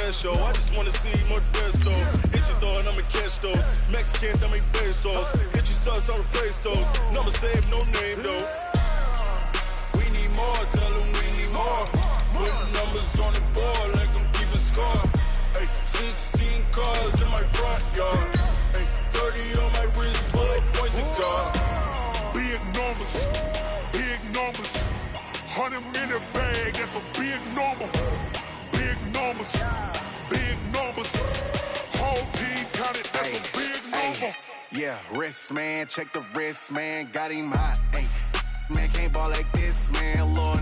cash show. I just wanna see more desto. Hit you throwing, I'ma catch those. Mexican, dame pesos. Hit you sauce, I'll replace those. Number save, no name though. We need more, tell them we need more. Put numbers on the board, let them keep a score. Ay, 16 cars in my front yard. Ay, 30 on my wrist, bullet points to God. Big numbers, big numbers. 100 in the bag, that's a big number. Big numbers, big numbers. Whole team counted, that's a big number. Yeah, wrist man, check the wrist man, got him hot. Ay, man can't ball like this, man. Lord,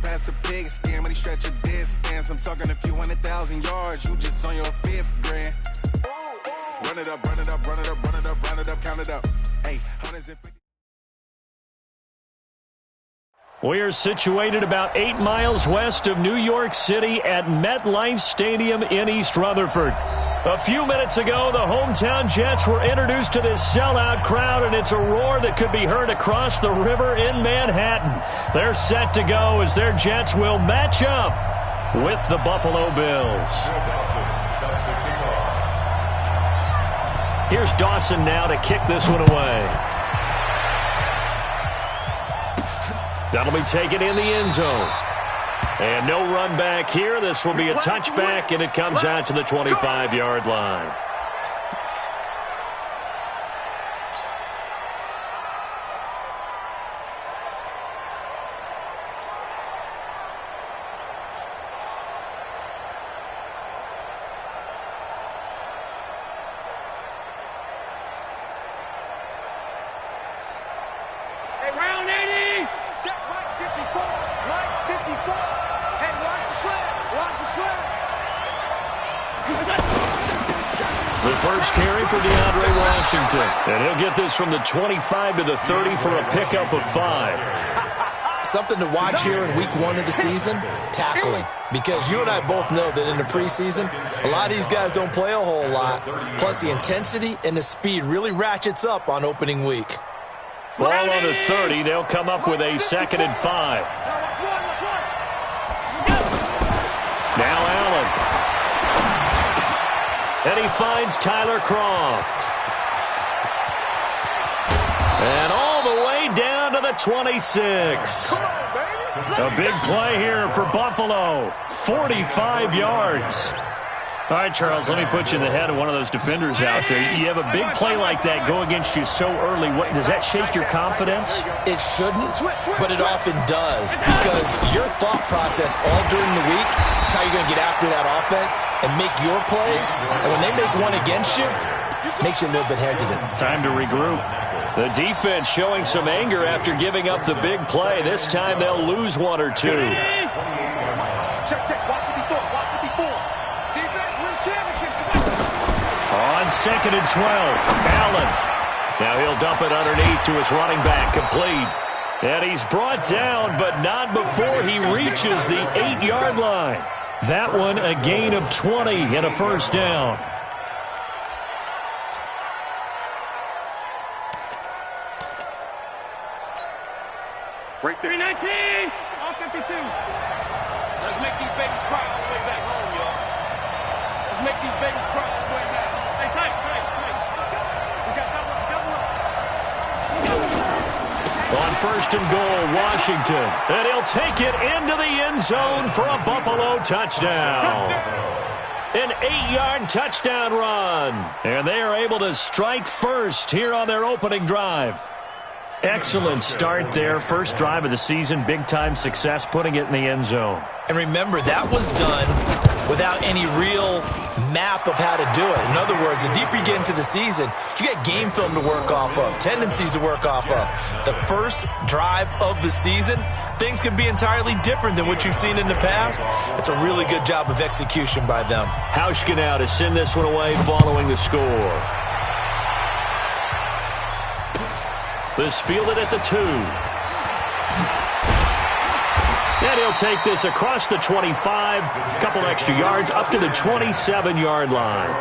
past the big scam, but he stretch a distance. I'm talking a few 100,000 yards, you just on your 5th grand. Run it up, run it up, run it up, run it up, run it up, count it up. Hey, 150. We are situated about 8 miles west of New York City at MetLife Stadium in East Rutherford. A few minutes ago, the hometown Jets were introduced to this sellout crowd, and it's a roar that could be heard across the river in Manhattan. They're set to go as their Jets will match up with the Buffalo Bills. Here's Dawson now to kick this one away. That'll be taken in the end zone. And no run back here. This will be a touchback, and it comes out to the 25-yard line. The first carry for DeAndre Washington. And he'll get this from the 25 to the 30 for a pickup of 5. Something to watch here in week 1 of the season, tackling. Because you and I both know that in the preseason, a lot of these guys don't play a whole lot. Plus the intensity and the speed really ratchets up on opening week. Ball on the 30. They'll come up with a 2nd and 5. Now Allen. And he finds Tyler Kroft. And all the way down to the 26. A big play here for Buffalo. 45 yards. All right, Charles, let me put you in the head of one of those defenders out there. You have a big play like that go against you so early. What, does that shake your confidence? It shouldn't, but it often does, because your thought process all during the week is how you're going to get after that offense and make your plays. And when they make one against you, it makes you a little bit hesitant. Time to regroup. The defense showing some anger after giving up the big play. This time they'll lose 1 or 2. On 2nd and 12, Allen. Now he'll dump it underneath to his running back, complete. And he's brought down, but not before he reaches the 8-yard line. That one a gain of 20 and a first down. Right there. 319 on 52. Let's make these babies cry all the way back home, y'all. Let's make these babies cry all the way back home. Hey, tight. We got double up. On 1st and goal, Washington. And he'll take it into the end zone for a Buffalo touchdown. An 8-yard touchdown run. And they are able to strike first here on their opening drive. Excellent start there. First drive of the season. Big-time success putting it in the end zone. And remember, that was done without any real map of how to do it. In other words, the deeper you get into the season, you got game film to work off of, tendencies to work off of. The first drive of the season, things could be entirely different than what you've seen in the past. It's a really good job of execution by them. Hauschka now to send this one away following the score. This fielded at the 2. And he'll take this across the 25, a couple extra yards, up to the 27-yard line.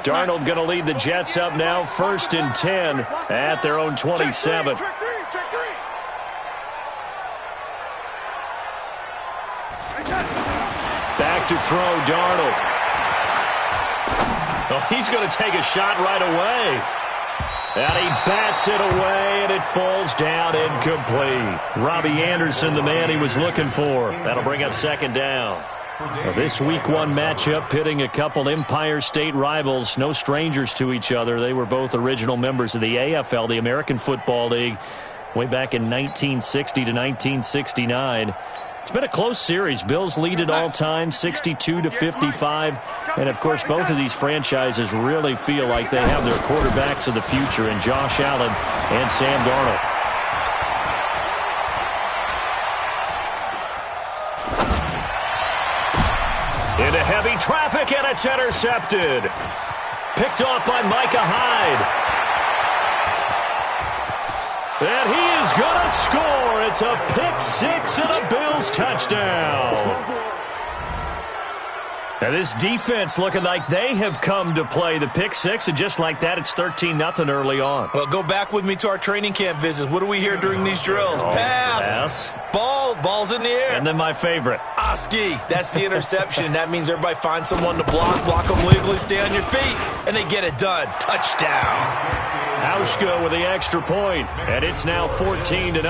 Darnold going to lead the Jets up now, 1st and 10 at their own 27. Back to throw, Darnold. Oh, he's going to take a shot right away. And he bats it away, and it falls down incomplete. Robbie Anderson, the man he was looking for. That'll bring up 2nd down. Well, this Week 1 matchup pitting a couple Empire State rivals, no strangers to each other. They were both original members of the AFL, the American Football League, way back in 1960 to 1969. It's been a close series. Bills lead it all time, 62-55. And, of course, both of these franchises really feel like they have their quarterbacks of the future in Josh Allen and Sam Darnold. Into heavy traffic, and it's intercepted. Picked off by Micah Hyde. And he is going to score. It's a pick-6 and a Bills touchdown. Now this defense looking like they have come to play. The pick-6, and just like that, it's 13-0 early on. Well, go back with me to our training camp visits. What do we hear during these drills? Pass. Ball's in the air. And then my favorite. Oski. That's the interception. That means everybody finds someone to block them legally, stay on your feet, and they get it done. Touchdown. Hauschka with the extra point, and it's now 14-0.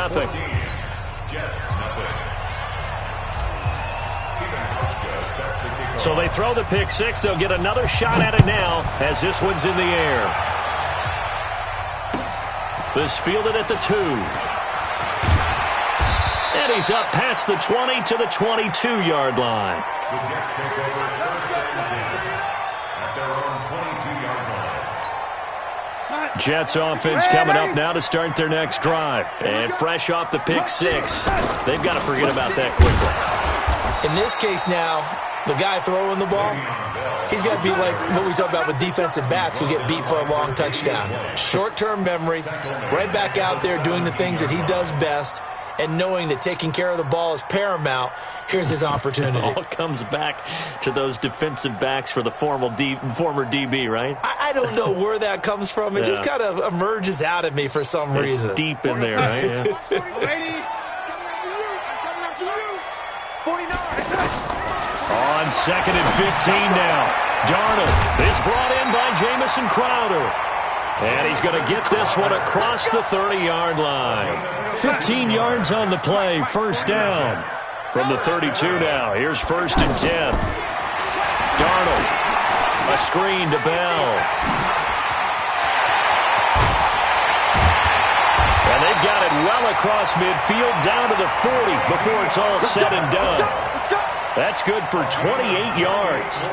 So they throw the pick-6. They'll get another shot at it now as this one's in the air. This fielded at the 2. And he's up past the 20 to the 22-yard line. The Jets take over 1st and 10 at their own 22-yard line. Jets offense coming up now to start their next drive. And fresh off the pick-6, they've got to forget about that quickly. In this case now, the guy throwing the ball, he's got to be like what we talk about with defensive backs who get beat for a long touchdown. Short-term memory, right back out there doing the things that he does best, and knowing that taking care of the ball is paramount. Here's his opportunity. It all comes back to those defensive backs for the former DB, right? I don't know where that comes from. It just kind of emerges out of me for some reason. It's deep in there, right? Yeah. On 2nd and 15 now. Darnold is brought in by Jamison Crowder. And he's going to get this one across the 30-yard line. 15 yards on the play, 1st down. From the 32 now, here's 1st and 10. Darnold, a screen to Bell. And they've got it well across midfield, down to the 40 before it's all said and done. That's good for 28 yards.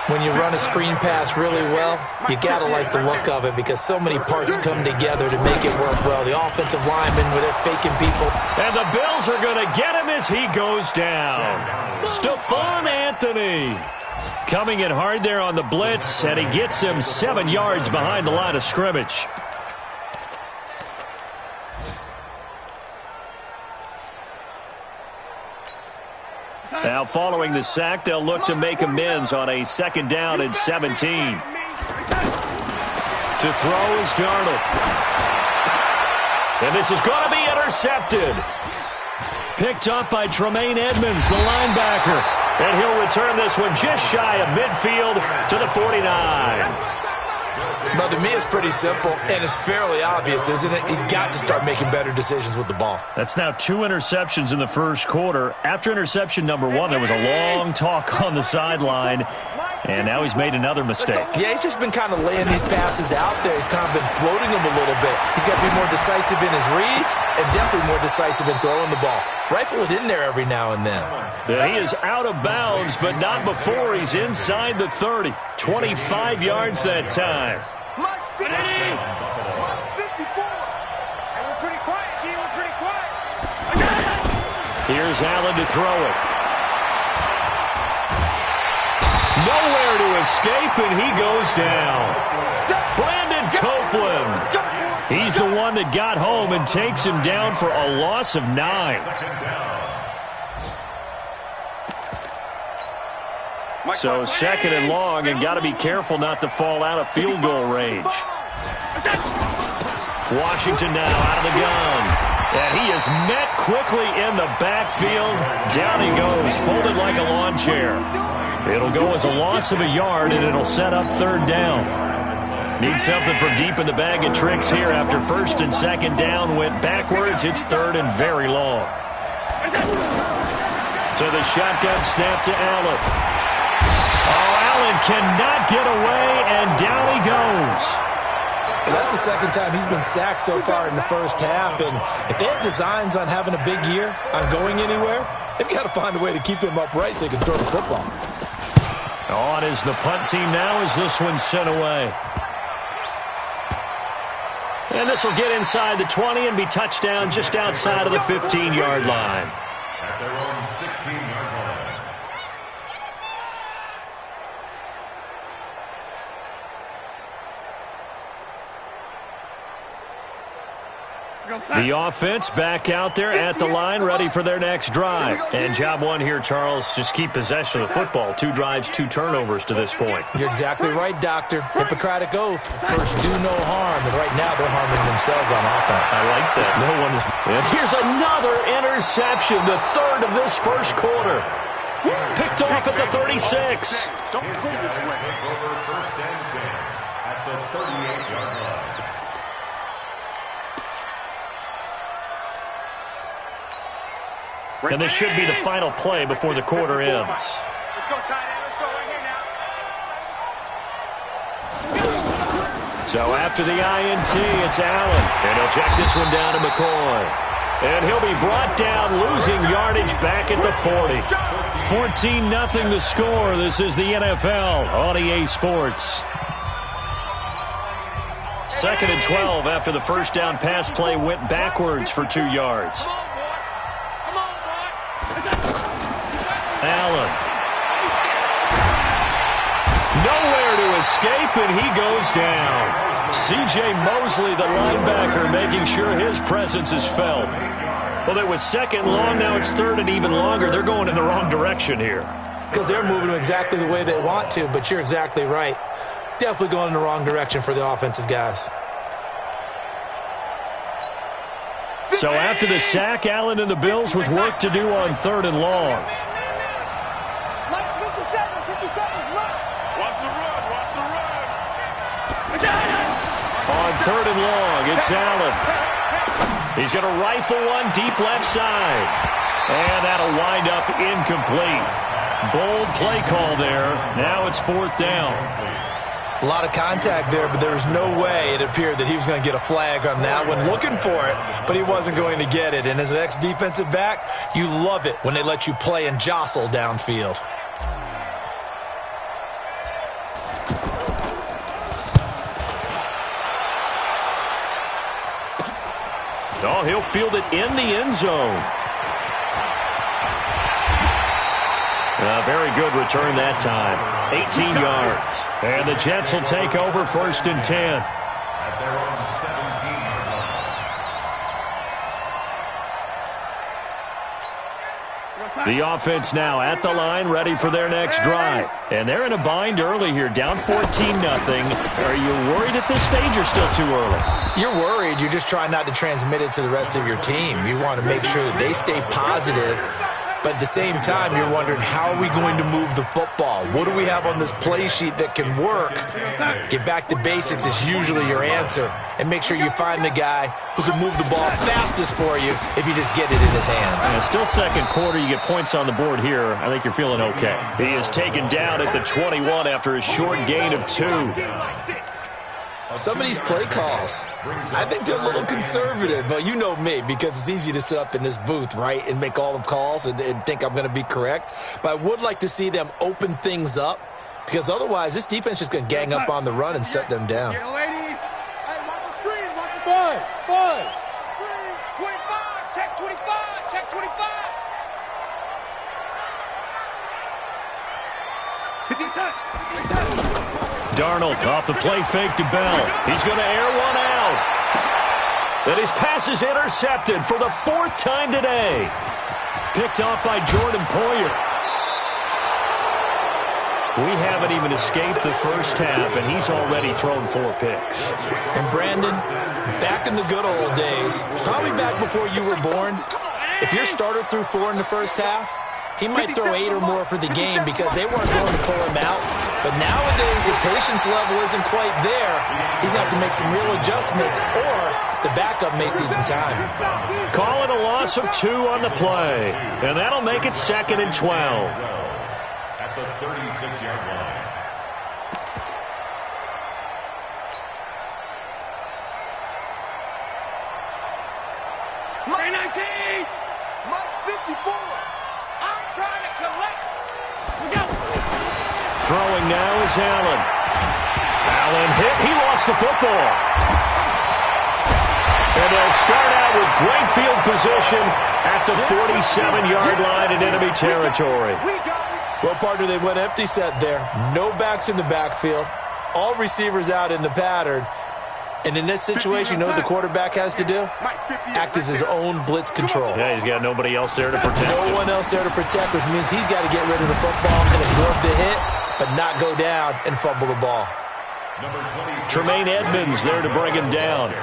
When you run a screen pass really well, you got to like the look of it because so many parts come together to make it work well. The offensive linemen where they're faking people. And the Bills are going to get him as he goes down. Stephon Anthony coming in hard there on the blitz, and he gets him 7 yards behind the line of scrimmage. Now, following the sack, they'll look to make amends on a 2nd down and 17. To throw is Darnold. And this is going to be intercepted. Picked up by Tremaine Edmonds, the linebacker. And he'll return this one just shy of midfield to the 49. But to me, it's pretty simple, and it's fairly obvious, isn't it? He's got to start making better decisions with the ball. That's now 2 interceptions in the first quarter. After interception number 1, there was a long talk on the sideline, and now he's made another mistake. Yeah, he's just been kind of laying these passes out there. He's kind of been floating them a little bit. He's got to be more decisive in his reads and definitely more decisive in throwing the ball. Rifle it in there every now and then. Yeah, he is out of bounds, but not before he's inside the 30. 25 yards that time. Here's Allen to throw it. Nowhere to escape, and he goes down. Brandon Copeland. He's the one that got home and takes him down for a loss of 9. So second and long, and got to be careful not to fall out of field goal range. Washington now out of the gun. And he is met quickly in the backfield. Down he goes, folded like a lawn chair. It'll go as a loss of a yard, and it'll set up third down. Need something from deep in the bag of tricks here after first and second down went backwards. It's third and very long. So the shotgun snap to Allen. Oh, Allen cannot get away, and down he goes. Well, that's the second time he's been sacked so far in the first half, and if they have designs on having a big year, on going anywhere, they've got to find a way to keep him upright so he can throw the football. On is the punt team now as this one's sent away. And this will get inside the 20 and be touchdown just outside of the 15-yard line. At their own 16-yard line. The offense back out there at the line, ready for their next drive. And job one here, Charles, just keep possession of the football. 2 drives, 2 turnovers to this point. You're exactly right, Doctor. Hippocratic oath. First, do no harm. And right now, they're harming themselves on offense. I like that. No one is. And here's another interception, the third of this first quarter. Picked off at the 36. Don't play this way. Over first and 10 at the 38-yard line. And this should be the final play before the quarter ends. Let's go, tight end. Let's go right here now. So after the INT, it's Allen. And he'll check this one down to McCoy. And he'll be brought down, losing yardage back at the 40. 14-0 the score. This is the NFL on EA Sports. Second and 12 after the first down pass play went backwards for 2 yards. Allen. Nowhere to escape, and he goes down. C.J. Mosley, the linebacker, making sure his presence is felt. Well, it was second long. Now it's third and even longer. They're going in the wrong direction here. Because they're moving them exactly the way they want to, but you're exactly right. Definitely going in the wrong direction for the offensive guys. So after the sack, Allen and the Bills with work to do on third and long. On third and long, it's Allen. He's going to rifle one deep left side. And that'll wind up incomplete. Bold play call there. Now it's fourth down. A lot of contact there, but there was no way it appeared that he was going to get a flag on that one. Looking for it, but he wasn't going to get it. And as an ex-defensive back, you love it when they let you play and jostle downfield. Oh, he'll field it in the end zone. A very good return that time. 18 yards. And the Jets will take over first and 10. At their own 17-yard line. The offense now at the line, ready for their next drive. And they're in a bind early here, down 14-0. Are you worried at this stage or still too early? You're worried. You're just trying not to transmit it to the rest of your team. You want to make sure that they stay positive. But at the same time, you're wondering, how are we going to move the football? What do we have on this play sheet that can work? Get back to basics is usually your answer. And make sure you find the guy who can move the ball fastest for you if you just get it in his hands. And still second quarter, you get points on the board here. I think you're feeling okay. He is taken down at the 21 after a short gain of 2. Some of these play calls, I think they're a little conservative, but you know me, because it's easy to sit up in this booth, right, and make all the calls and think I'm going to be correct. But I would like to see them open things up, because otherwise this defense is just going to gang up on the run and shut them down. Hey, watch the screen, watch the screen. Screen, 25, check 25, check 25. 50 Darnold off the play fake to Bell. He's going to air one out. And his pass is intercepted for the 4th time today. Picked off by Jordan Poyer. We haven't even escaped the first half, and he's already thrown 4 picks. And Brandon, back in the good old days, probably back before you were born, if your starter threw 4 in the first half, he might throw 8 or more for the game because they weren't going to pull him out. But nowadays, the patience level isn't quite there. He's going to have to make some real adjustments, or the backup may see some time. Call it a loss of 2 on the play, and that'll make it 2nd and 12. At the 36-yard line. Mike 19! Mike 54! I'm trying to collect! We go! Throwing now is Allen. Allen hit. He lost the football. And they'll start out with great field position at the 47-yard line in enemy territory. Well, partner, they went empty set there. No backs in the backfield. All receivers out in the pattern. And in this situation, you know what the quarterback has to do? Act as his own blitz control. Yeah, he's got nobody else there to protect him. No one else there to protect, which means he's got to get rid of the football and absorb the hit, but not go down and fumble the ball. Tremaine Edmonds there to bring him down.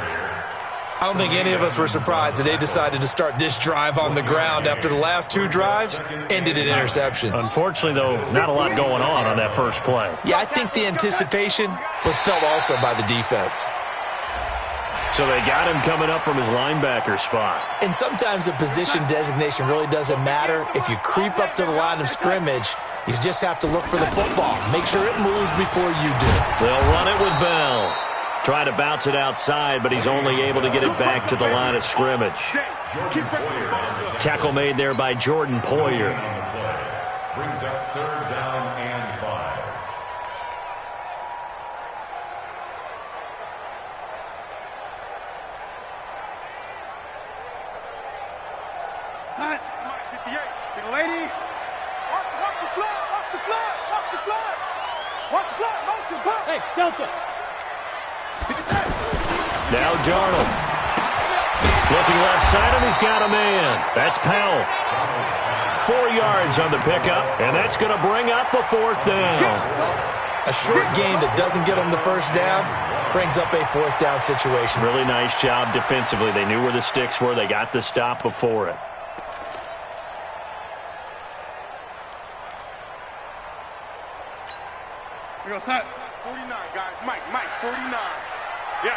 I don't think any of us were surprised that they decided to start this drive on the ground after the last 2 drives ended in interceptions. Unfortunately, though, not a lot going on that first play. Yeah, I think the anticipation was felt also by the defense. So they got him coming up from his linebacker spot. And sometimes the position designation really doesn't matter. If you creep up to the line of scrimmage, you just have to look for the football. Make sure it moves before you do. They'll run it with Bell. Try to bounce it outside, but he's only able to get it back to the line of scrimmage. Tackle made there by Jordan Poyer. Brings up 3rd down and 5. Time. Mike 58. Big lady. Watch the flood. Watch the flood. Watch the flood. Watch the flood. Motion. Go. Hey, Delta. Now Darnold. Looking left side, and he's got a man. That's Powell. 4 yards on the pickup, and that's going to bring up a 4th down. A short game that doesn't get them the first down brings up a 4th down situation. Really nice job defensively. They knew where the sticks were. They got the stop before it. We go set. 49, guys. Mike, 49. Yeah.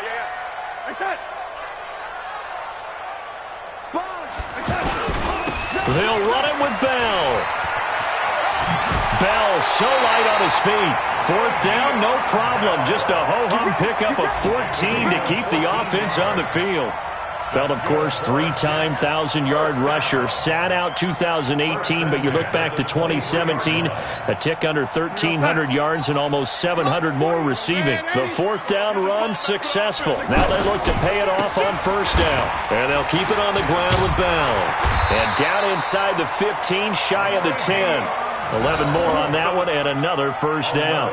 Hey, set. Spawn. Hey, set. They'll run it with Bell. Bell so light on his feet. 4th down, no problem. Just a ho-hum pickup of 14 to keep the offense on the field. Bell, of course, 3-time 1,000-yard rusher. Sat out 2018, but you look back to 2017, a tick under 1,300 yards and almost 700 more receiving. The 4th down run successful. Now they look to pay it off on 1st down. And they'll keep it on the ground with Bell. And down inside the 15, shy of the 10. 11 more on that one, and another 1st down.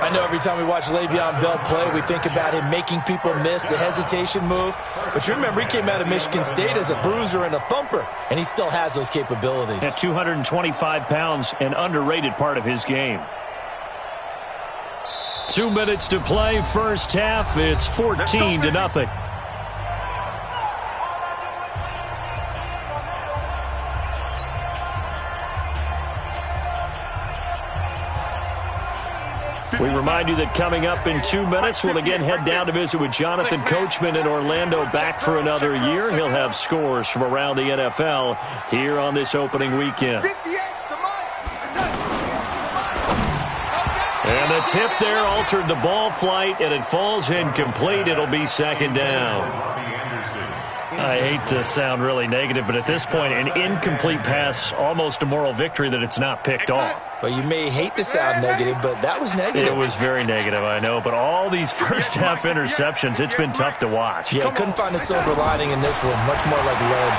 I know every time we watch Le'Veon Bell play, we think about him making people miss, the hesitation move. But you remember, he came out of Michigan State as a bruiser and a thumper, and he still has those capabilities. At 225 pounds, an underrated part of his game. 2 minutes to play, first half. It's 14-0. We remind you that coming up in 2 minutes, we'll again head down to visit with Jonathan Coachman in Orlando, back for another year. He'll have scores from around the NFL here on this opening weekend. And the tip there altered the ball flight, and it falls incomplete. It'll be 2nd down. I hate to sound really negative, but at this point, an incomplete pass, almost a moral victory that it's not picked off. Well, you may hate to sound negative, but that was negative. It was very negative, I know, but all these first-half interceptions, it's been tough to watch. Yeah, couldn't find a silver lining in this one, much more like lead.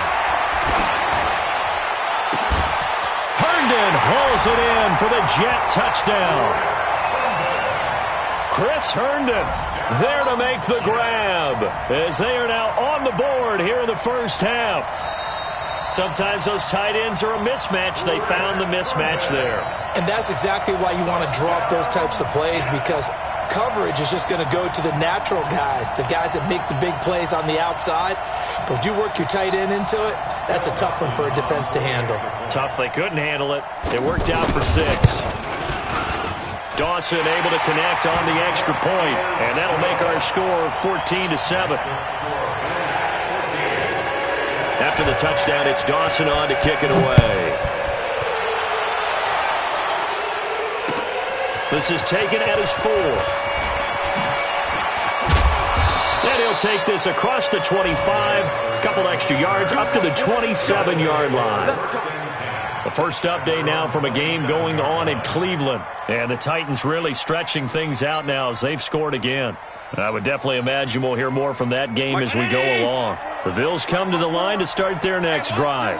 Herndon hauls it in for the Jet touchdown. Chris Herndon there to make the grab as they are now on the board here in the first half. Sometimes those tight ends are a mismatch. They found the mismatch there. And that's exactly why you want to draw up those types of plays, because coverage is just going to go to the natural guys, the guys that make the big plays on the outside. But if you work your tight end into it, that's a tough one for a defense to handle. Tough. They couldn't handle it. It worked out for 6. Dawson able to connect on the extra point, and that'll make our score 14-7. After the touchdown, it's Dawson on to kick it away. This is taken at his 4. And he'll take this across the 25, a couple extra yards up to the 27-yard line. The first update now from a game going on in Cleveland. And the Titans really stretching things out now as they've scored again. I would definitely imagine we'll hear more from that game as we go along. The Bills come to the line to start their next drive.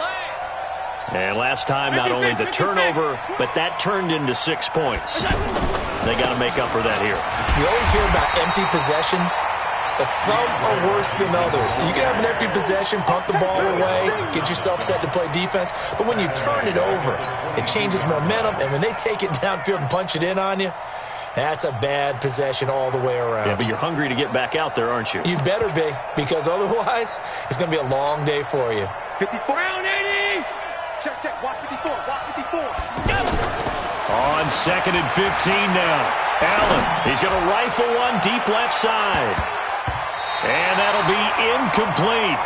And last time, not only the turnover, but that turned into 6 points. They got to make up for that here. You always hear about empty possessions, but some are worse than others. You can have an empty possession, punt the ball away, get yourself set to play defense, but when you turn it over, it changes momentum, and when they take it downfield and punch it in on you, that's a bad possession all the way around. Yeah, but you're hungry to get back out there, aren't you? You better be, because otherwise, it's going to be a long day for you. 54. Round 80. Check. Walk 54. Walk 54. On 2nd and 15 now. Allen, he's going to rifle one deep left side. And that'll be incomplete.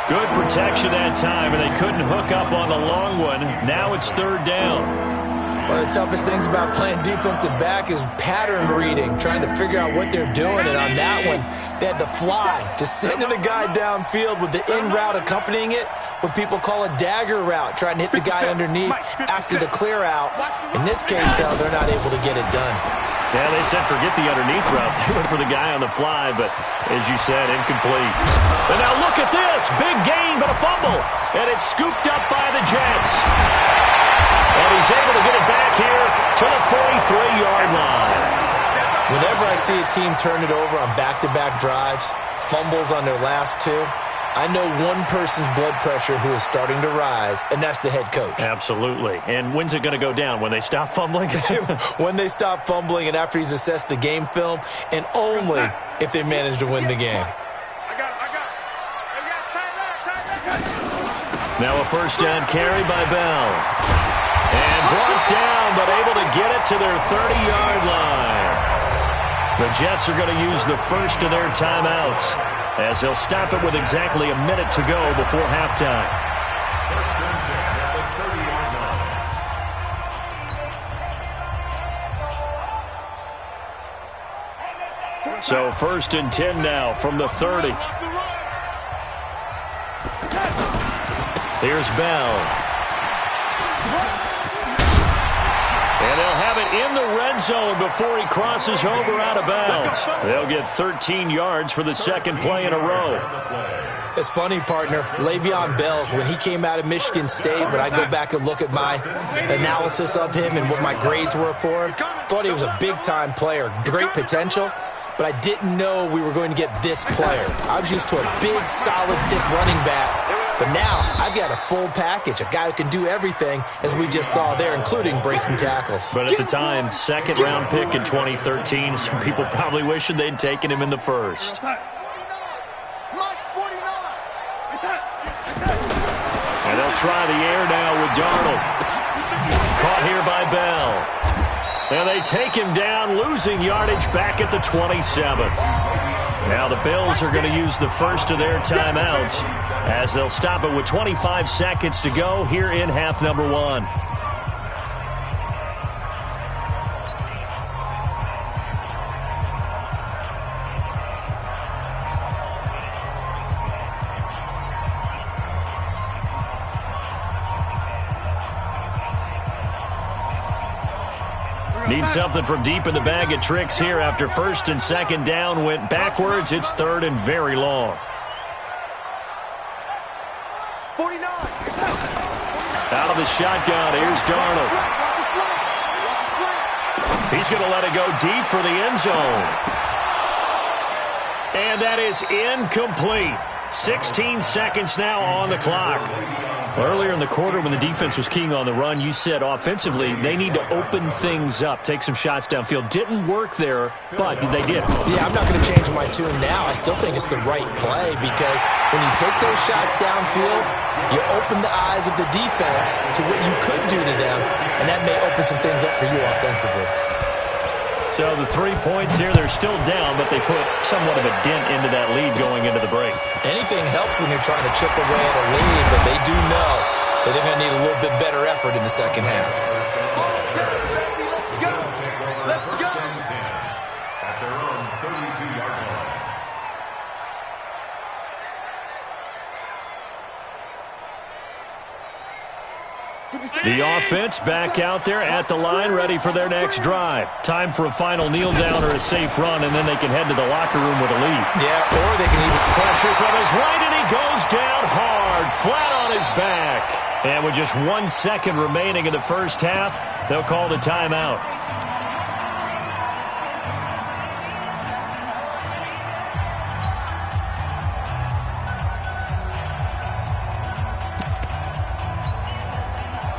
Good protection that time, and they couldn't hook up on the long one. Now it's 3rd down. One of the toughest things about playing defensive back is pattern reading, trying to figure out what they're doing. And on that one, they had the fly, just sending a guy downfield with the in route accompanying it, what people call a dagger route, trying to hit the guy underneath after the clear out. In this case, though, they're not able to get it done. Yeah, they said forget the underneath route. They went for the guy on the fly, but as you said, incomplete. And now look at this. Big gain, but a fumble. And it's scooped up by the Jets. And he's able to get it back here to the 43-yard line. Whenever I see a team turn it over on back-to-back drives, fumbles on their last 2, I know one person's blood pressure who is starting to rise, and that's the head coach. Absolutely. And when's it going to go down? When they stop fumbling? When they stop fumbling and after he's assessed the game film, and only if they manage to win the game. Now a first down carry by Bell. And brought down, but able to get it to their 30-yard line. The Jets are going to use the first of their timeouts, as they'll stop it with exactly a minute to go before halftime. So 1st and 10 now from the 30. Here's Bell. And they'll have it in the red zone before he crosses over out of bounds. They'll get 13 yards for the 2nd play in a row. It's funny, partner. Le'Veon Bell, when he came out of Michigan State, when I go back and look at my analysis of him and what my grades were for him, thought he was a big-time player, great potential, but I didn't know we were going to get this player. I was used to a big, solid, thick running back. But now, I've got a full package, a guy who can do everything, as we just saw there, including breaking tackles. But at the time, 2nd-round pick in 2013, some people probably wishing they'd taken him in the 1st. And they'll try the air now with Darnold. Caught here by Bell. And they take him down, losing yardage back at the 27. Now the Bills are going to use the first of their timeouts, as they'll stop it with 25 seconds to go here in half number 1. Need something from deep in the bag of tricks here after 1st and 2nd down went backwards. It's 3rd and very long. 49. Out of the shotgun, here's Darnold. He's going to let it go deep for the end zone. And that is incomplete. 16 seconds now on the clock. Earlier in the quarter when the defense was keying on the run, you said offensively they need to open things up, take some shots downfield. Didn't work there, but they did. Yeah, I'm not going to change my tune now. I still think it's the right play because when you take those shots downfield, you open the eyes of the defense to what you could do to them, and that may open some things up for you offensively. So the 3 points here, they're still down, but they put somewhat of a dent into that lead going into the break. Anything helps when you're trying to chip away at a lead, but they do know that they're going to need a little bit better effort in the second half. Let's go. At their own 32-yard line. The offense back out there at the line, ready for their next drive. Time for a final kneel down or a safe run, and then they can head to the locker room with a lead. Yeah, or they can even pressure from his right, and he goes down hard, flat on his back. And with just 1 second remaining in the first half, they'll call the timeout.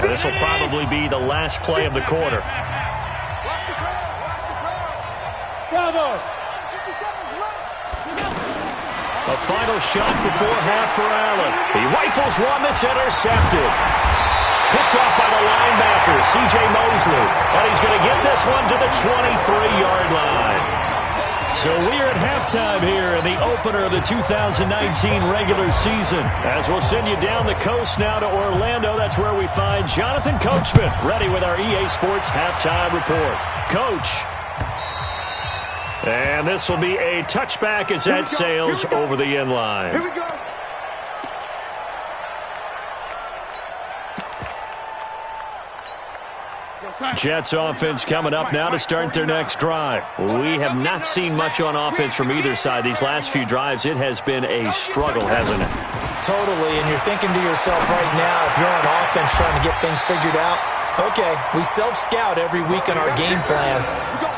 This will probably be the last play of the quarter. A final shot before half for Allen. He rifles one that's intercepted. Picked off by the linebacker, C.J. Mosley. And he's going to get this one to the 23-yard line. So we are at halftime here in the opener of the 2019 regular season. As we'll send you down the coast now to Orlando, that's where we find Jonathan Coachman, ready with our EA Sports halftime report. Coach. And this will be a touchback as that sails over the end line. Here we go. Jets offense coming up now to start their next drive. We have not seen much on offense from either side. These last few drives, it has been a struggle, hasn't it? Totally, and you're thinking to yourself right now, if you're on offense trying to get things figured out, okay, we self-scout every week on our game plan.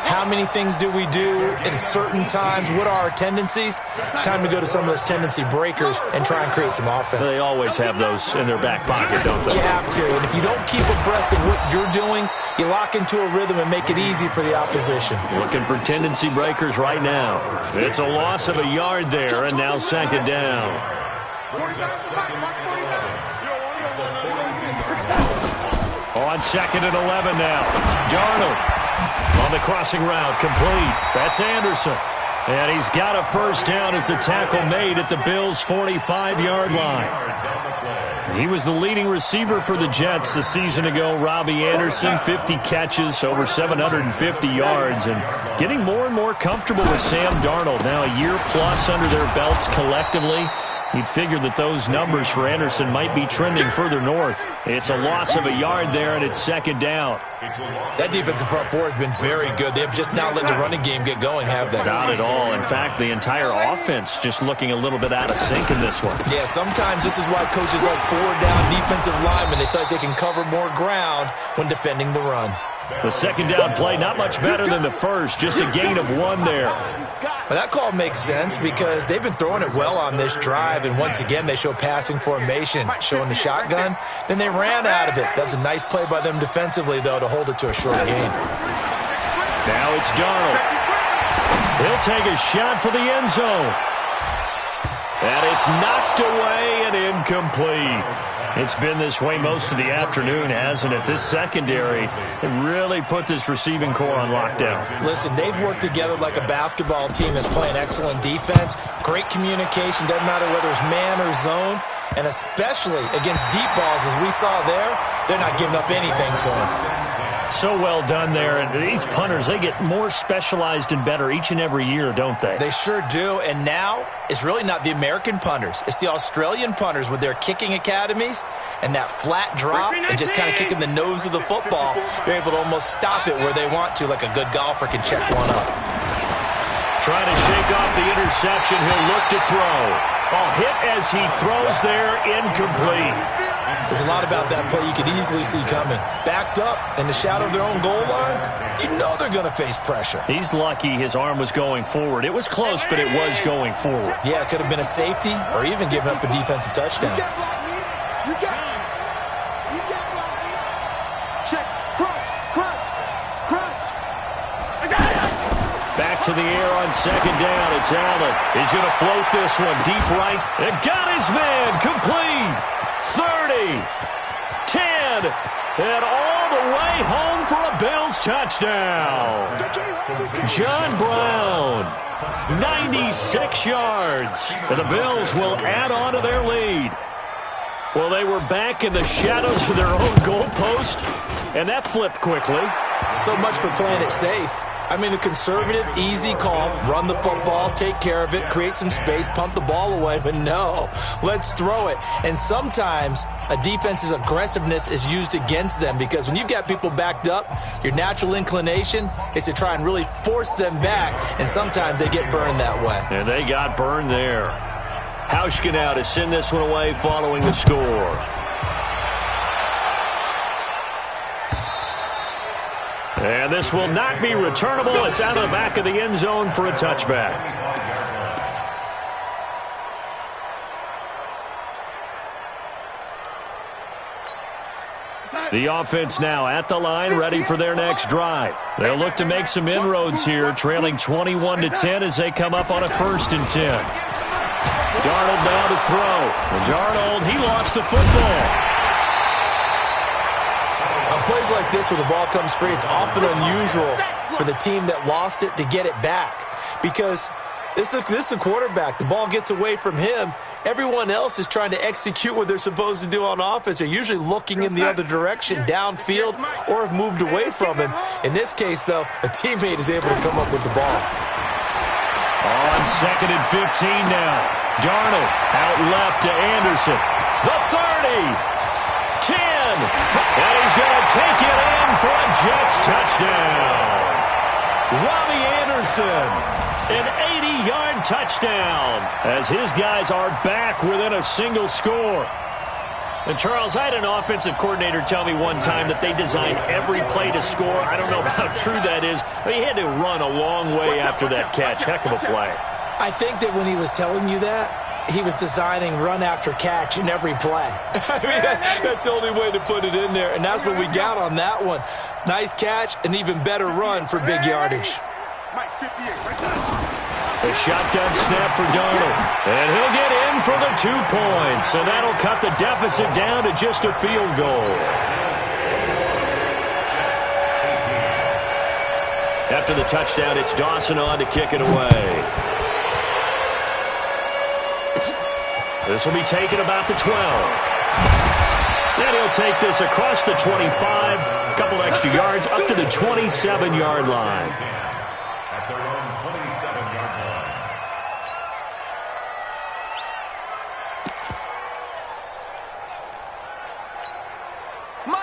How many things do we do at certain times? What are our tendencies? Time to go to some of those tendency breakers and try and create some offense. They always have those in their back pocket, don't they? You have to, and if you don't keep abreast of what you're doing, you lock into a rhythm and make it easy for the opposition. Looking for tendency breakers right now. It's a loss of a yard there, and now second down. On second and 11 now. Darnold on the crossing route, complete. That's Anderson. And he's got a first down as the tackle made at the Bills' 45-yard line. He was the leading receiver for the Jets a season ago. Robbie Anderson, 50 catches, over 750 yards, and getting more and more comfortable with Sam Darnold. Now a year plus under their belts collectively. You'd figure that those numbers for Anderson might be trending further north. It's a loss of a yard there, and it's second down. That defensive front four has been very good. They've just not let the running game get going, have they? Not at all. In fact, the entire offense just looking a little bit out of sync in this one. Yeah, sometimes this is why coaches like four-down defensive linemen, they feel like they can cover more ground when defending the run. The second down play, not much better than the first, just a gain of one there. Well, that call makes sense because they've been throwing it well on this drive, and once again they show passing formation, showing the shotgun. Then they ran out of it. That's a nice play by them defensively, though, to hold it to a short gain. Now it's Darnold. He'll take a shot for the end zone. And it's knocked away and incomplete. It's been this way most of the afternoon, hasn't it? This secondary have really put this receiving core on lockdown. Listen, they've worked together like a basketball team that's playing excellent defense. Great communication, doesn't matter whether it's man or zone. And especially against deep balls, as we saw there, they're not giving up anything to them. So well done there. And these punters, they get more specialized and better each and every year, don't they? They sure do. And now it's really not the American punters. It's the Australian punters with their kicking academies and that flat drop and just kind of kicking the nose of the football. They're able to almost stop it where they want to, like a good golfer can check one up. Trying to shake off the interception. He'll look to throw. Oh, hit as he throws there, incomplete. There's a lot about that play you could easily see coming. Backed up in the shadow of their own goal line, you know they're going to face pressure. He's lucky his arm was going forward. It was close, but it was going forward. Yeah, it could have been a safety or even giving up a defensive touchdown. to the air on second down. It's Allen. He's going to float this one deep right. And got his man complete. 30, 10, and all the way home for a Bills touchdown. John Brown, 96 yards. And the Bills will add on to their lead. Well, they were back in the shadows of their own goalpost, and that flipped quickly. So much for playing it safe. I mean, the conservative, easy call, run the football, take care of it, create some space, punt the ball away. But no, let's throw it. And sometimes a defense's aggressiveness is used against them because when you've got people backed up, your natural inclination is to try and really force them back, and sometimes they get burned that way. And they got burned there. Hauschka now to send this one away following the score. And this will not be returnable. It's out of the back of the end zone for a touchback. The offense now at the line, ready for their next drive. They'll look to make some inroads here, trailing 21-10 as they come up on a 1st and 10. Darnold now to throw. And Darnold, he lost the football. On plays like this where the ball comes free, it's often unusual for the team that lost it to get it back because this is the quarterback. The ball gets away from him. Everyone else is trying to execute what they're supposed to do on offense. They're usually looking in the other direction, downfield, or have moved away from him. In this case, though, a teammate is able to come up with the ball. On 2nd and 15 now. Darnold out left to Anderson. The 30. 10, and he's going to take it in for a Jets touchdown. Robbie Anderson, an 80-yard touchdown, as his guys are back within a single score. And, Charles, I had an offensive coordinator tell me one time that they designed every play to score. I don't know how true that is, but he had to run a long way after that catch. Heck of a play. I think that when he was telling you that, he was designing run after catch in every play. I mean, that's the only way to put it in there, and that's what we got on that one. Nice catch, an even better run for big yardage. The shotgun snap for Darnold, and he'll get in for the 2 points, and that'll cut the deficit down to just a field goal. After the touchdown, it's Dawson on to kick it away. This will be taken about the 12. And he'll take this across the 25, a couple extra yards, up to the 27-yard line. At their own 27-yard line.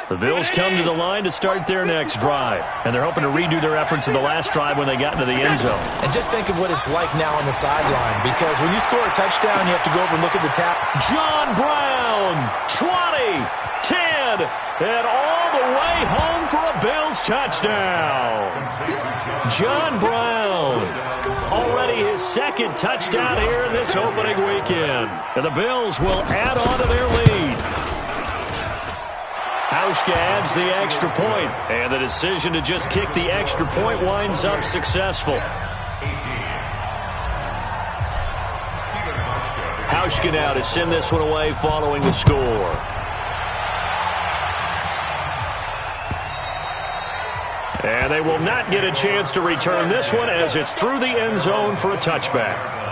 The Bills come to the line to start their next drive, and they're hoping to redo their efforts in the last drive when they got into the end zone. And just think of what it's like now on the sideline, because when you score a touchdown, you have to go over and look at the tap. John Brown, 20, 10, and all the way home for a Bills touchdown. John Brown, already his 2nd touchdown here in this opening weekend. And the Bills will add on to their lead. Hauschka adds the extra point, and the decision to just kick the extra point winds up successful. Hauschka now to send this one away following the score. And they will not get a chance to return this one as it's through the end zone for a touchback.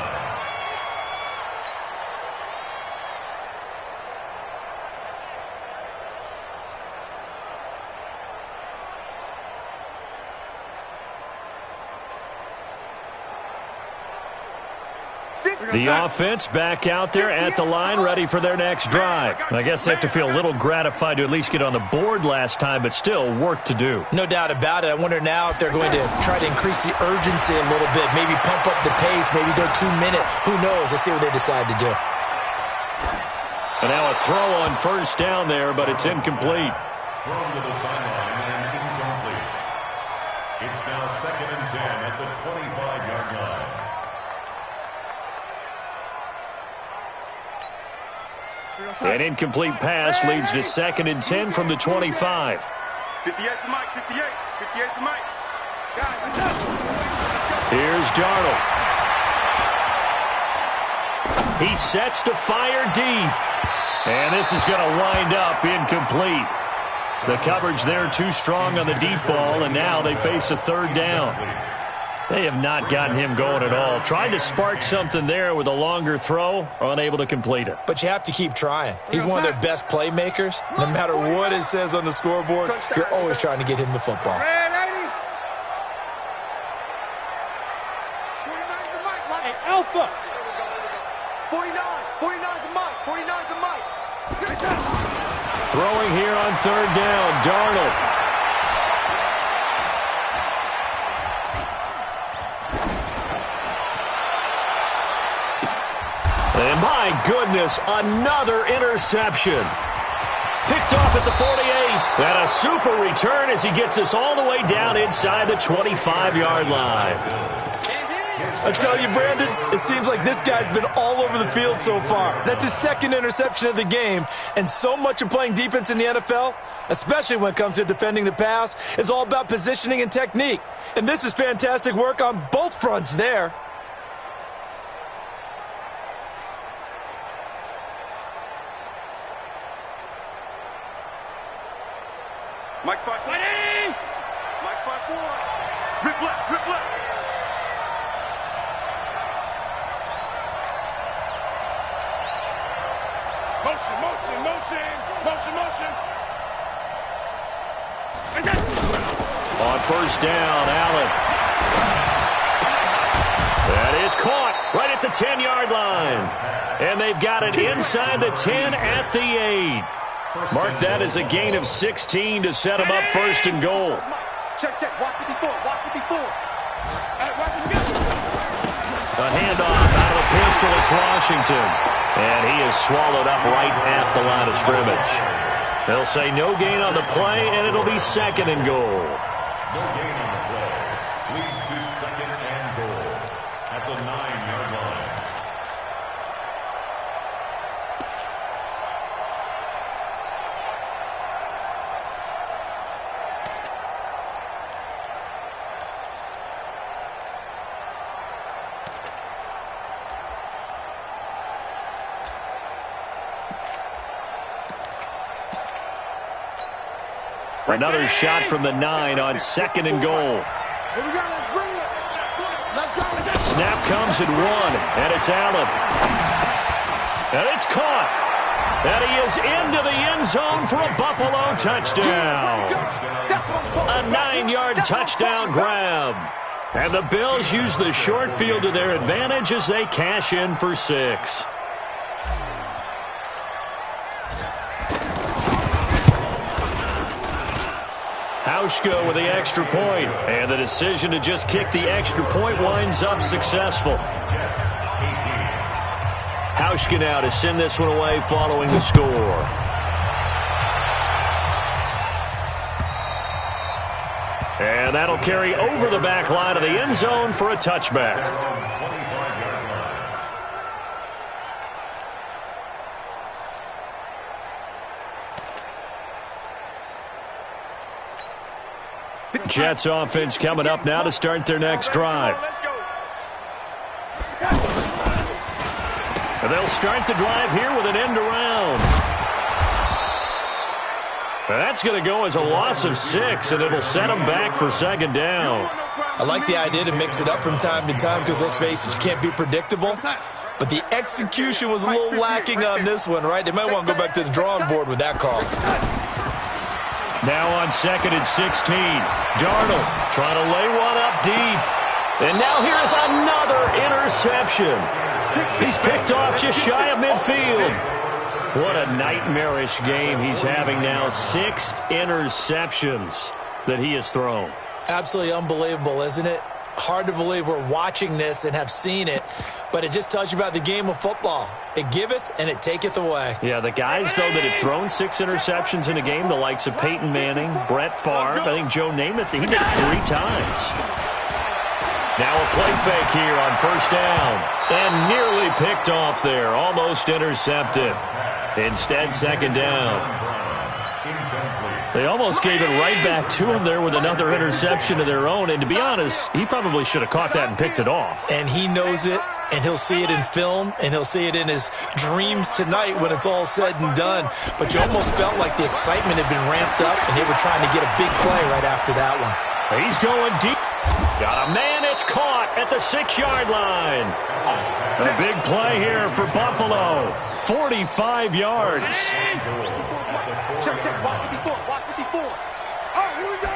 The offense back out there at the line, ready for their next drive. I guess they have to feel a little gratified to at least get on the board last time, but still work to do. No doubt about it. I wonder now if they're going to try to increase the urgency a little bit, maybe pump up the pace, maybe go 2 minute. Who knows? Let's see what they decide to do. And now a throw on 1st down there, but it's incomplete. Thrown to the sideline and incomplete. It's now 2nd and 10 at the 25-yard line. An incomplete pass leads to 2nd and 10 from the 25. 58 to Mike, 58 to Mike. Guys, Here's Darnold. He sets to fire deep. And this is going to wind up incomplete. The coverage there too strong on the deep ball, and now they face a third down. They have not gotten him going at all. Tried to spark something there with a longer throw, unable to complete it. But you have to keep trying. He's one of their best playmakers. No matter what it says on the scoreboard, you're always trying to get him the football. Alpha. 49 to Mike. 49 to Mike. Throwing here on third down, Darnold. And my goodness, another interception. Picked off at the 48. And a super return as he gets us all the way down inside the 25-yard line. I tell you, Brandon, it seems like this guy's been all over the field so far. That's his second interception of the game. And so much of playing defense in the NFL, especially when it comes to defending the pass, is all about positioning and technique. And this is fantastic work on both fronts there. Mike spot 4. Mike spot 4. Rip left, rip left. Motion, motion, motion, motion, motion. On first down, Allen. That is caught right at the 10-yard line. And they've got it inside the 10 at the 8. Mark that as a gain of 16 to set him up first and goal. Check, check. Watch 54. Watch 54. A handoff out of the pistol. It's Washington. And he is swallowed up right at the line of scrimmage. They'll say no gain on the play, and it'll be second and goal. No gain on the play. Leads to second and goal at the 9-yard line. Another shot from the 9 on second and goal. Here we go. Let's bring it. Let's go. Snap comes at 1, and it's Allen. And it's caught. And he is into the end zone for a Buffalo touchdown. A 9-yard touchdown grab. And the Bills use the short field to their advantage as they cash in for 6. Hauschka with the extra point, and the decision to just kick the extra point winds up successful. Hauschka now to send this one away following the score. And that'll carry over the back line of the end zone for a touchback. Jets offense coming up now to start their next drive. And they'll start the drive here with an end around. That's going to go as a loss of 6, and it'll set them back for second down. I like the idea to mix it up from time to time because, let's face it, you can't be predictable. But the execution was a little lacking on this one, right? They might want to go back to the drawing board with that call. Now on second and 16. Darnold trying to lay one up deep. And now here's another interception. He's picked off just shy of midfield. What a nightmarish game he's having now. 6 interceptions that he has thrown. Absolutely unbelievable, isn't it? Hard to believe we're watching this and have seen it, but it just tells you about the game of football. It giveth and it taketh away. Yeah, the guys, though, that have thrown 6 interceptions in a game, the likes of Peyton Manning, Brett Favre, I think Joe Namath, he did it 3 times. Now a play fake here on first down. And nearly picked off there, almost intercepted. Instead, second down. Incomplete. They almost gave it right back to him there with another interception of their own. And to be honest, he probably should have caught that and picked it off. And he knows it, and he'll see it in film, and he'll see it in his dreams tonight when it's all said and done. But you almost felt like the excitement had been ramped up, and they were trying to get a big play right after that one. He's going deep. Got a man. It's caught at the 6-yard line. A big play here for Buffalo. 45 yards. Check, watch 54, watch 54. All right, here we go.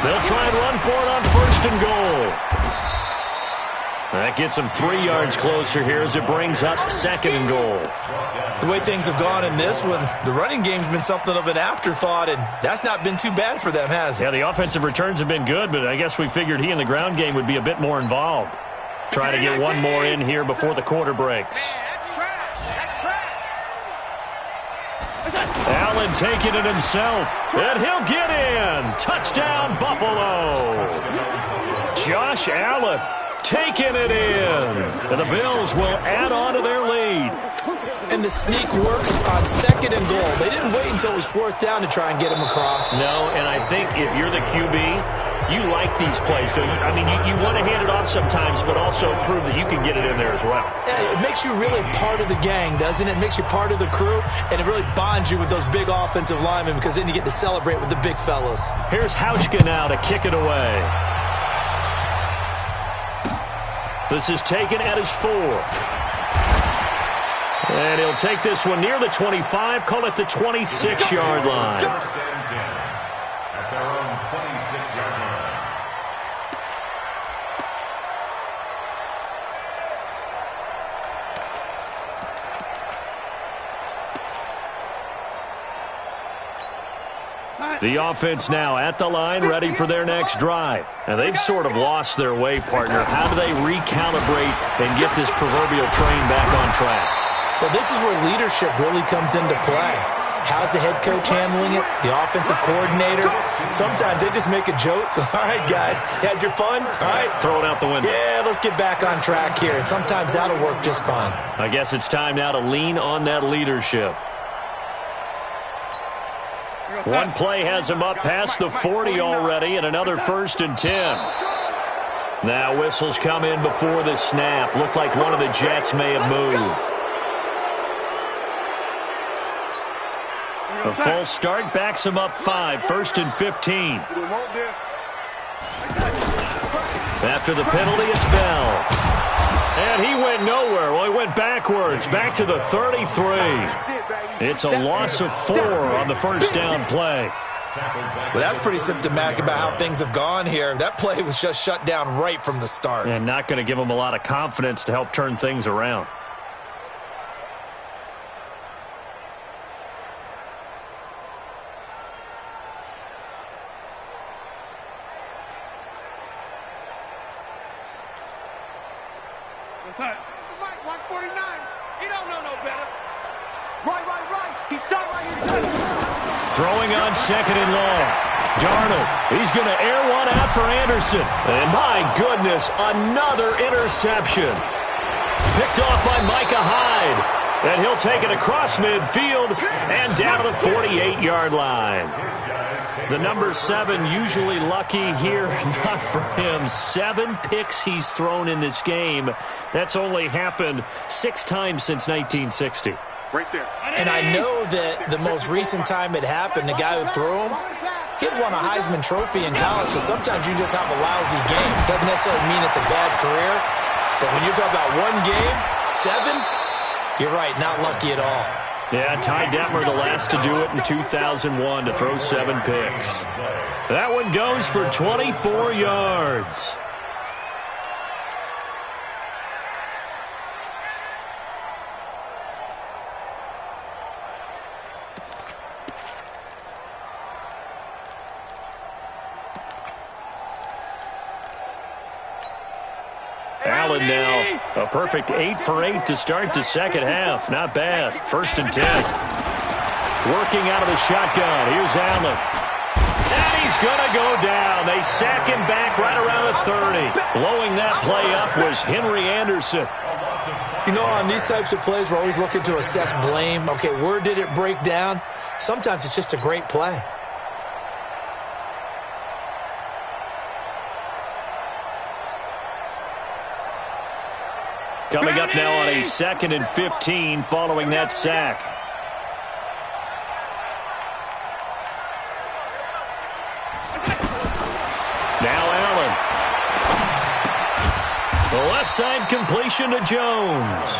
They'll try and run for it on 1st and goal. That gets them 3 yards closer here as it brings up 2nd and goal. The way things have gone in this one, the running game's been something of an afterthought, and that's not been too bad for them, has it? Yeah, the offensive returns have been good, but I guess we figured he in the ground game would be a bit more involved. Try to get one more in here before the quarter breaks. Allen taking it himself, and he'll get in. Touchdown, Buffalo. Josh Allen taking it in. And the Bills will add on to their lead. And the sneak works on 2nd and goal. They didn't wait until it was 4th down to try and get him across. No, and I think if you're the QB, you like these plays, don't you? I mean, you want to hand it off sometimes, but also prove that you can get it in there as well. Yeah, it makes you really part of the gang, doesn't it? It makes you part of the crew, and it really bonds you with those big offensive linemen because then you get to celebrate with the big fellas. Here's Hauschka now to kick it away. This is taken at his 4. And he'll take this one near the 25, call it the 26-yard line. First and 10 at their own 26-yard line. The offense now at the line, ready for their next drive. And they've sort of lost their way, partner. How do they recalibrate and get this proverbial train back on track? Well, this is where leadership really comes into play. How's the head coach handling it? The offensive coordinator? Sometimes they just make a joke. All right, guys, had your fun? All right. Throw it out the window. Yeah, let's get back on track here. And sometimes that'll work just fine. I guess it's time now to lean on that leadership. One play has him up past the 40 already, and another 1st and 10. Now whistles come in before the snap. Looked like one of the Jets may have moved. A false start backs him up 5, 1st and 15. After the penalty, it's Bell. And he went nowhere. Well, he went backwards, back to the 33. It's a loss of 4 on the 1st down play. Well, that's pretty symptomatic about how things have gone here. That play was just shut down right from the start. And not going to give him a lot of confidence to help turn things around. Watch 49. He don't know no better. Right. He's done right here. Throwing on 2nd and long. Darnold, he's going to air one out for Anderson. And my goodness, another interception. Picked off by Micah Hyde. And he'll take it across midfield and down to the 48-yard line. The number 7 usually lucky here, not for him. 7 picks he's thrown in this game. That's only happened 6 times since 1960. Right there. And I know that the most recent time it happened, the guy who threw him, he'd won a Heisman Trophy in college, so sometimes you just have a lousy game. Doesn't necessarily mean it's a bad career, but when you're talking about one game, 7, you're right, not lucky at all. Yeah, Ty Detmer, the last to do it in 2001, to throw 7 picks. That one goes for 24 yards. Allen now, a perfect 8 for 8 to start the second half. Not bad. 1st and 10. Working out of the shotgun. Here's Allen. And he's going to go down. They sack him back right around the 30. Blowing that play up was Henry Anderson. You know, on these types of plays, we're always looking to assess blame. Okay, where did it break down? Sometimes it's just a great play. Coming up now on a 2nd and 15 following that sack. Now Allen. The left side completion to Jones.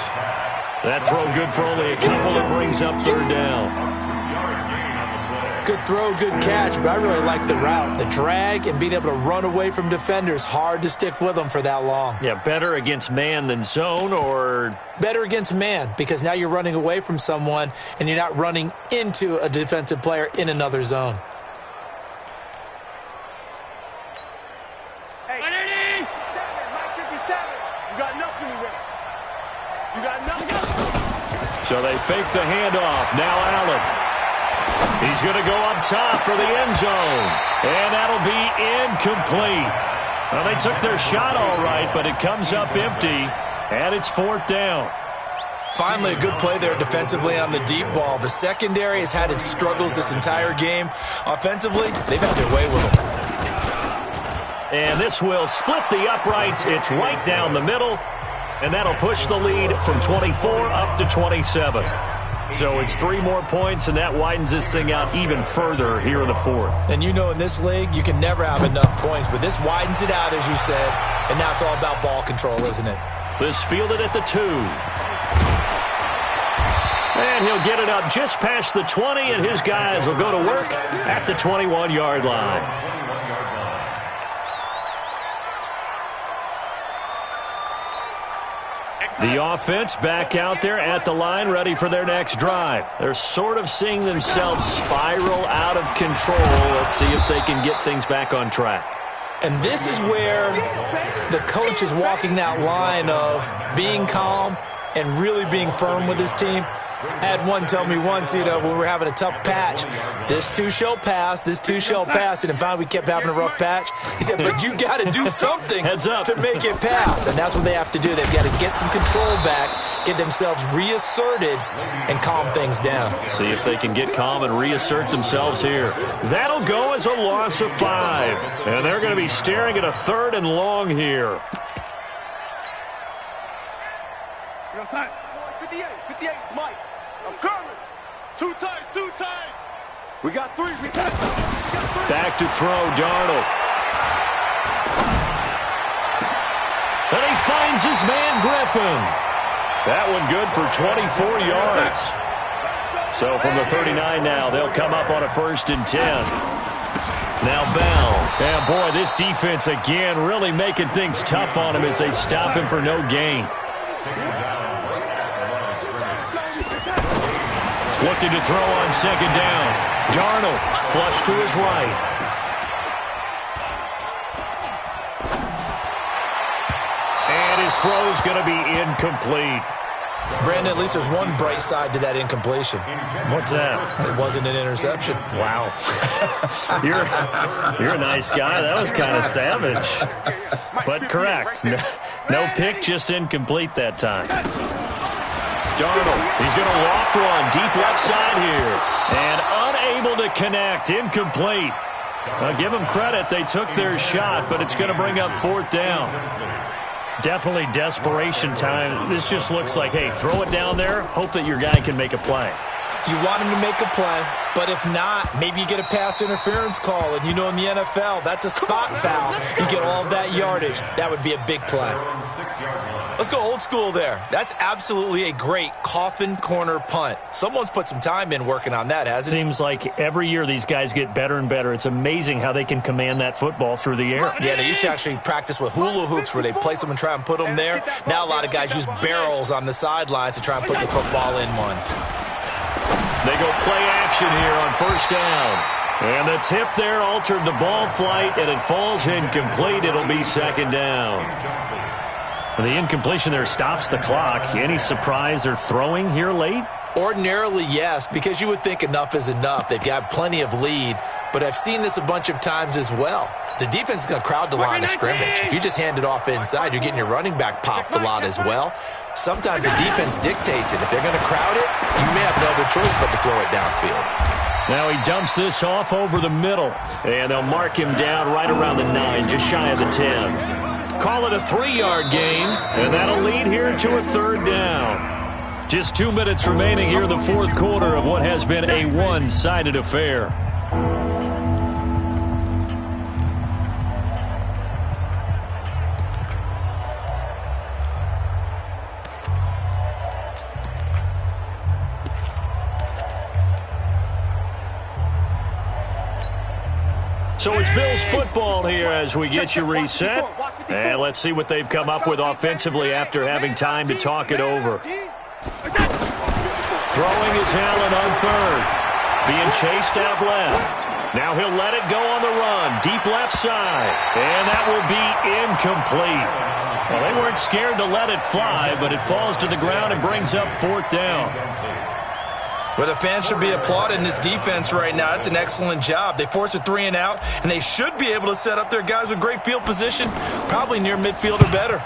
That throw good for only a couple. It brings up 3rd down. Good throw, good catch, but I really like the route. The drag and being able to run away from defenders, hard to stick with them for that long. Yeah, better against man than zone, or? Better against man, because now you're running away from someone and you're not running into a defensive player in another zone. Hey, 57, you got nothing to win. You got nothing. So they fake the handoff. Now Allen. He's going to go up top for the end zone. And that'll be incomplete. Well, they took their shot all right, but it comes up empty. And it's 4th down. Finally, a good play there defensively on the deep ball. The secondary has had its struggles this entire game. Offensively, they've had their way with them. And this will split the uprights. It's right down the middle. And that'll push the lead from 24 up to 27. So it's 3 more points, and that widens this thing out even further here in the 4th. And you know in this league, you can never have enough points, but this widens it out, as you said, and now it's all about ball control, isn't it? This fielded at the 2. And he'll get it up just past the 20, and his guys will go to work at the 21-yard line. The offense back out there at the line, ready for their next drive. They're sort of seeing themselves spiral out of control. Let's see if they can get things back on track. And this is where the coach is walking that line of being calm and really being firm with his team. I had one tell me once, when we were having a tough patch, this too shall pass, this too shall pass, and finally we kept having a rough patch. He said, but you got to do something to make it pass, and that's what they have to do. They've got to get some control back, get themselves reasserted, and calm things down. See if they can get calm and reassert themselves here. That'll go as a loss of 5, and they're going to be staring at a 3rd and long here. 58, it's Mike. I'm coming. 2 times. We got 3. Back to throw, Darnold. And he finds his man, Griffin. That one good for 24 yards. So from the 39 now, they'll come up on a 1st and 10. Now Bell. And boy, this defense again really making things tough on him as they stop him for no gain. Looking to throw on 2nd down. Darnold flush to his right. And his throw's going to be incomplete. Brandon, at least there's one bright side to that incompletion. What's that? It wasn't an interception. Wow. You're a nice guy. That was kind of savage. But correct. No pick, just incomplete that time. Darnold, he's going to loft one deep left side here. And unable to connect, incomplete. I'll give them credit. They took their shot, but it's going to bring up 4th down. Definitely desperation time. This just looks like, hey, throw it down there, hope that your guy can make a play. You want him to make a play, but if not, maybe you get a pass interference call, and in the NFL, that's a spot foul. You get all of that yardage. That would be a big play. Let's go old school there. That's absolutely a great coffin corner punt. Someone's put some time in working on that, hasn't it? Seems like every year these guys get better and better. It's amazing how they can command that football through the air. Yeah, they used to actually practice with hula hoops where they place them and try and put them there. Now a lot of guys use barrels on the sidelines to try and put the football in one. They go play action here on 1st down. And the tip there altered the ball flight, and it falls incomplete. It'll be 2nd down. The incompletion there stops the clock. Any surprise they're throwing here late? Ordinarily, yes, because you would think enough is enough. They've got plenty of lead, but I've seen this a bunch of times as well. the defense is going to crowd the line of scrimmage. If you just hand it off inside, you're getting your running back popped a lot as well. Sometimes the defense dictates it. If they're going to crowd it, you may have no other choice but to throw it downfield. Now he dumps this off over the middle, and they'll mark him down right around the 9, just shy of the 10. Call it a 3-yard gain, and that'll lead here to a 3rd down. Just 2 minutes remaining here in the 4th quarter of what has been a one-sided affair. So it's Bills football here as we get you reset. And let's see what they've come up with offensively after having time to talk it over. Throwing is Allen on 3rd. Being chased out left. Now he'll let it go on the run. Deep left side. And that will be incomplete. Well, they weren't scared to let it fly, but it falls to the ground and brings up 4th down. Well, the fans should be applauding this defense right now. It's an excellent job. They force a 3 and out, and they should be able to set up their guys with great field position, probably near midfield or better.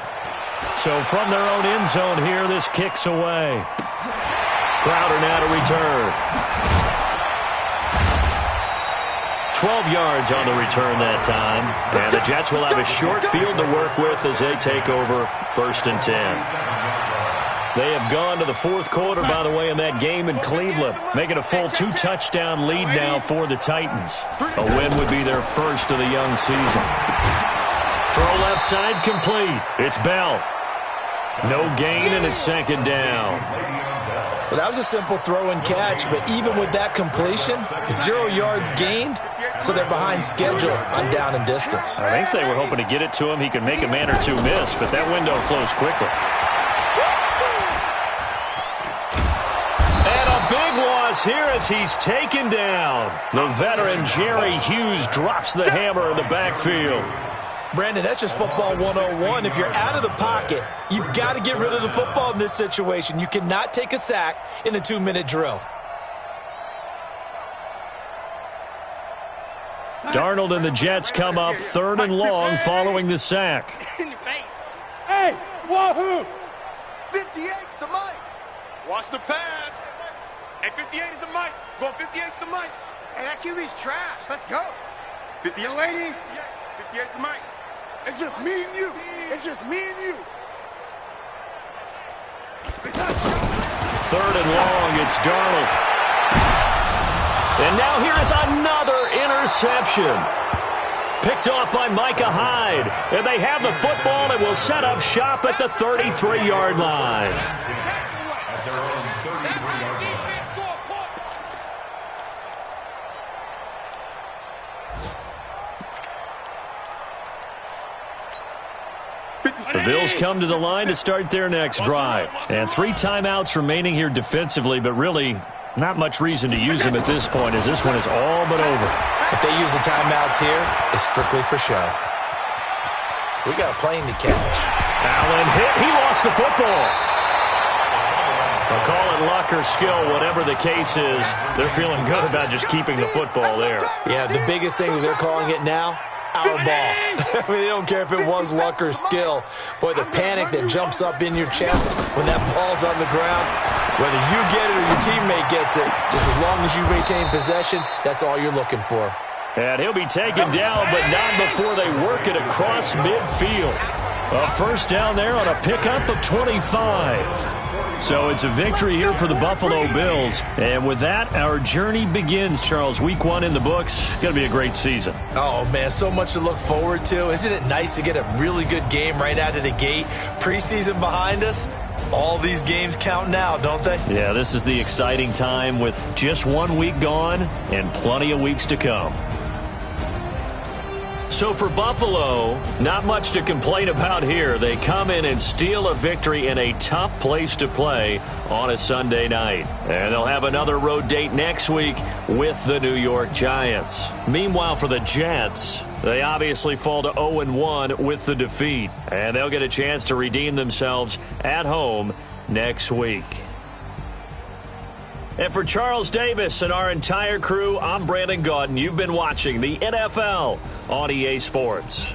So from their own end zone here, this kicks away. Crowder now to return. 12 yards on the return that time. And the Jets will have a short field to work with as they take over 1st and 10. They have gone to the 4th quarter, by the way, in that game in Cleveland, making a full 2-touchdown lead now for the Titans. A win would be their first of the young season. Throw left side complete. It's Bell. No gain, and it's 2nd down. Well, that was a simple throw and catch, but even with that completion, 0 yards gained, so they're behind schedule on down and distance. I think they were hoping to get it to him. He could make a man or two miss, but that window closed quickly. Here as he's taken down. The veteran Jerry Hughes drops the hammer in the backfield. Brandon, that's just football 101. If you're out of the pocket, you've got to get rid of the football in this situation. You cannot take a sack in a 2-minute drill. Darnold and the Jets come up 3rd and long following the sack. Hey, wahoo! 58's the mic. Watch the pass. Hey, 58 is the mic. Going 58 is the mic. Hey, that QB's trash. Let's go. 58 lady. Yeah, 58 is the mic. It's just me and you. It's just me and you. 3rd and long. It's Darnold. And now here is another interception. Picked off by Micah Hyde. And they have the football and will set up shop at the 33-yard line. The Bills come to the line to start their next drive. And 3 timeouts remaining here defensively, but really not much reason to use them at this point as this one is all but over. If they use the timeouts here, it's strictly for show. We got a plane to catch. Allen hit. He lost the football. I'll call it luck or skill, whatever the case is. They're feeling good about just keeping the football there. Yeah, the biggest thing that they're calling it now, our ball. I mean, they don't care if it was luck or skill. Boy, the panic that jumps up in your chest when that ball's on the ground, whether you get it or your teammate gets it, just as long as you retain possession, that's all you're looking for. And he'll be taken down, but not before they work it across midfield. A 1st down there on a pickup of 25. So it's a victory here for the Buffalo Bills. And with that, our journey begins, Charles. Week 1 in the books. Going to be a great season. Oh, man, so much to look forward to. Isn't it nice to get a really good game right out of the gate? Preseason behind us. All these games count now, don't they? Yeah, this is the exciting time with just 1 week gone and plenty of weeks to come. So for Buffalo, not much to complain about here. They come in and steal a victory in a tough place to play on a Sunday night. And they'll have another road date next week with the New York Giants. Meanwhile, for the Jets, they obviously fall to 0-1 with the defeat. And they'll get a chance to redeem themselves at home next week. And for Charles Davis and our entire crew, I'm Brandon Gaudin. You've been watching the NFL on EA Sports.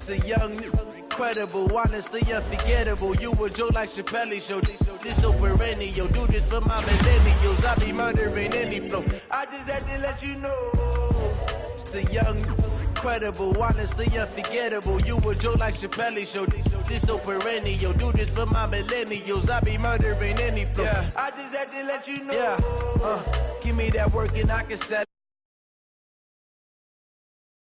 The young, incredible, honestly unforgettable. You a Joe like Chappelle show. This so perennial. Do this for my millennials. I be murdering any flow. I just had to let you know. It's the young, incredible, honestly unforgettable. You a Joe like Chappelle show. This so perennial. Do this for my millennials. I be murdering any flow. Yeah. I just had to let you know. Yeah. Give me that work and I can set.